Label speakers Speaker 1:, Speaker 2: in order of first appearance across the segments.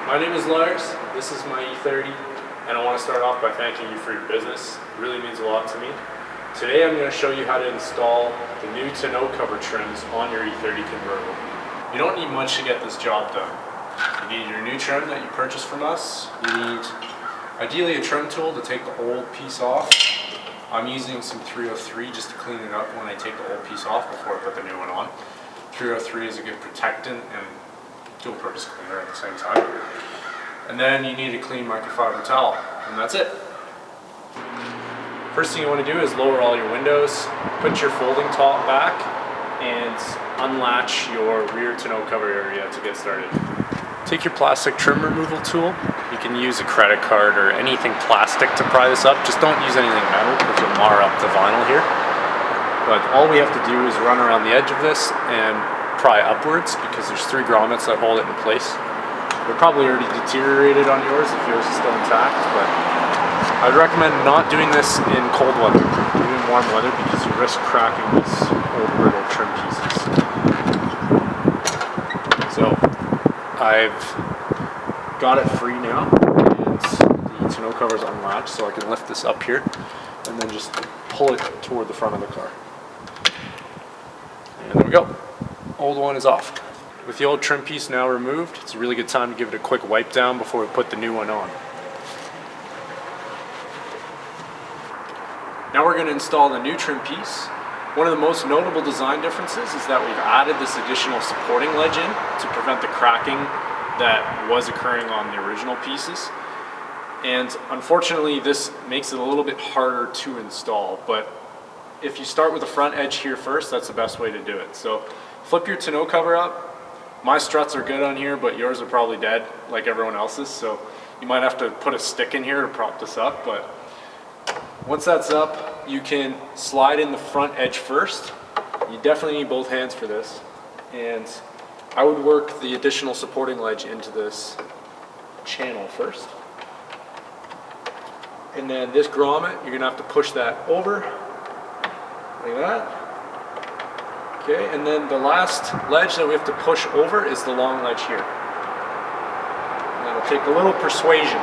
Speaker 1: My name is Lars, this is my E30, and I want to start off by thanking you for your business. It really means a lot to me. Today I'm going to show you how to install the new tonneau cover trims on your E30 Convertible. You don't need much to get this job done. You need your new trim that you purchased from us. You need ideally a trim tool to take the old piece off. I'm using some 303 just to clean it up when I take the old piece off before I put the new one on. 303 is a good protectant and dual purpose cleaner at the same time. And then you need a clean microfiber towel, and that's it. First thing you want to do is lower all your windows, put your folding top back, and unlatch your rear tonneau cover area to get started. Take your plastic trim removal tool. You can use a credit card or anything plastic to pry this up. Just don't use anything metal because you'll mar up the vinyl here. But all we have to do is run around the edge of this and pry upwards because there's 3 grommets that hold it in place. They're probably already deteriorated on yours if yours is still intact, but I'd recommend not doing this in cold weather. Do it in warm weather because you risk cracking these old brittle trim pieces. So I've got it free now, and the tonneau cover is unlatched, so I can lift this up here and then just pull it toward the front of the car. And there we go. Old one is off. With the old trim piece now removed, it's a really good time to give it a quick wipe down before we put the new one on. Now we're going to install the new trim piece. One of the most notable design differences is that we've added this additional supporting ledge in to prevent the cracking that was occurring on the original pieces. And unfortunately this makes it a little bit harder to install, but if you start with the front edge here first, that's the best way to do it. So flip your tonneau cover up. My struts are good on here, but yours are probably dead like everyone else's, so you might have to put a stick in here to prop this up. But once that's up, you can slide in the front edge first. You definitely need both hands for this, and I would work the additional supporting ledge into this channel first. And then this grommet, you're gonna have to push that over like that. Okay, and then the last ledge that we have to push over is the long ledge here. And that'll take a little persuasion.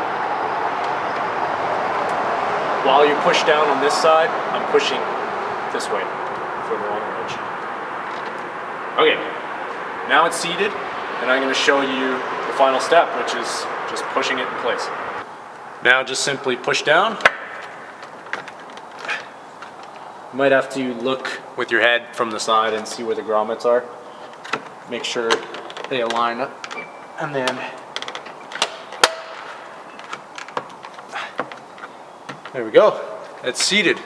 Speaker 1: While you push down on this side, I'm pushing this way for the long ledge. Okay, now it's seated, and I'm going to show you the final step, which is just pushing it in place. Now just simply push down. You might have to look with your head from the side and see where the grommets are. Make sure they align up, and then there we go. It's seated.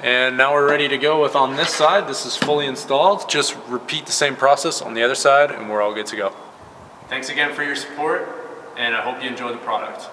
Speaker 1: And now we're ready to go with on this side. This is fully installed. Just repeat the same process on the other side and we're all good to go. Thanks again for your support, and I hope you enjoy the product.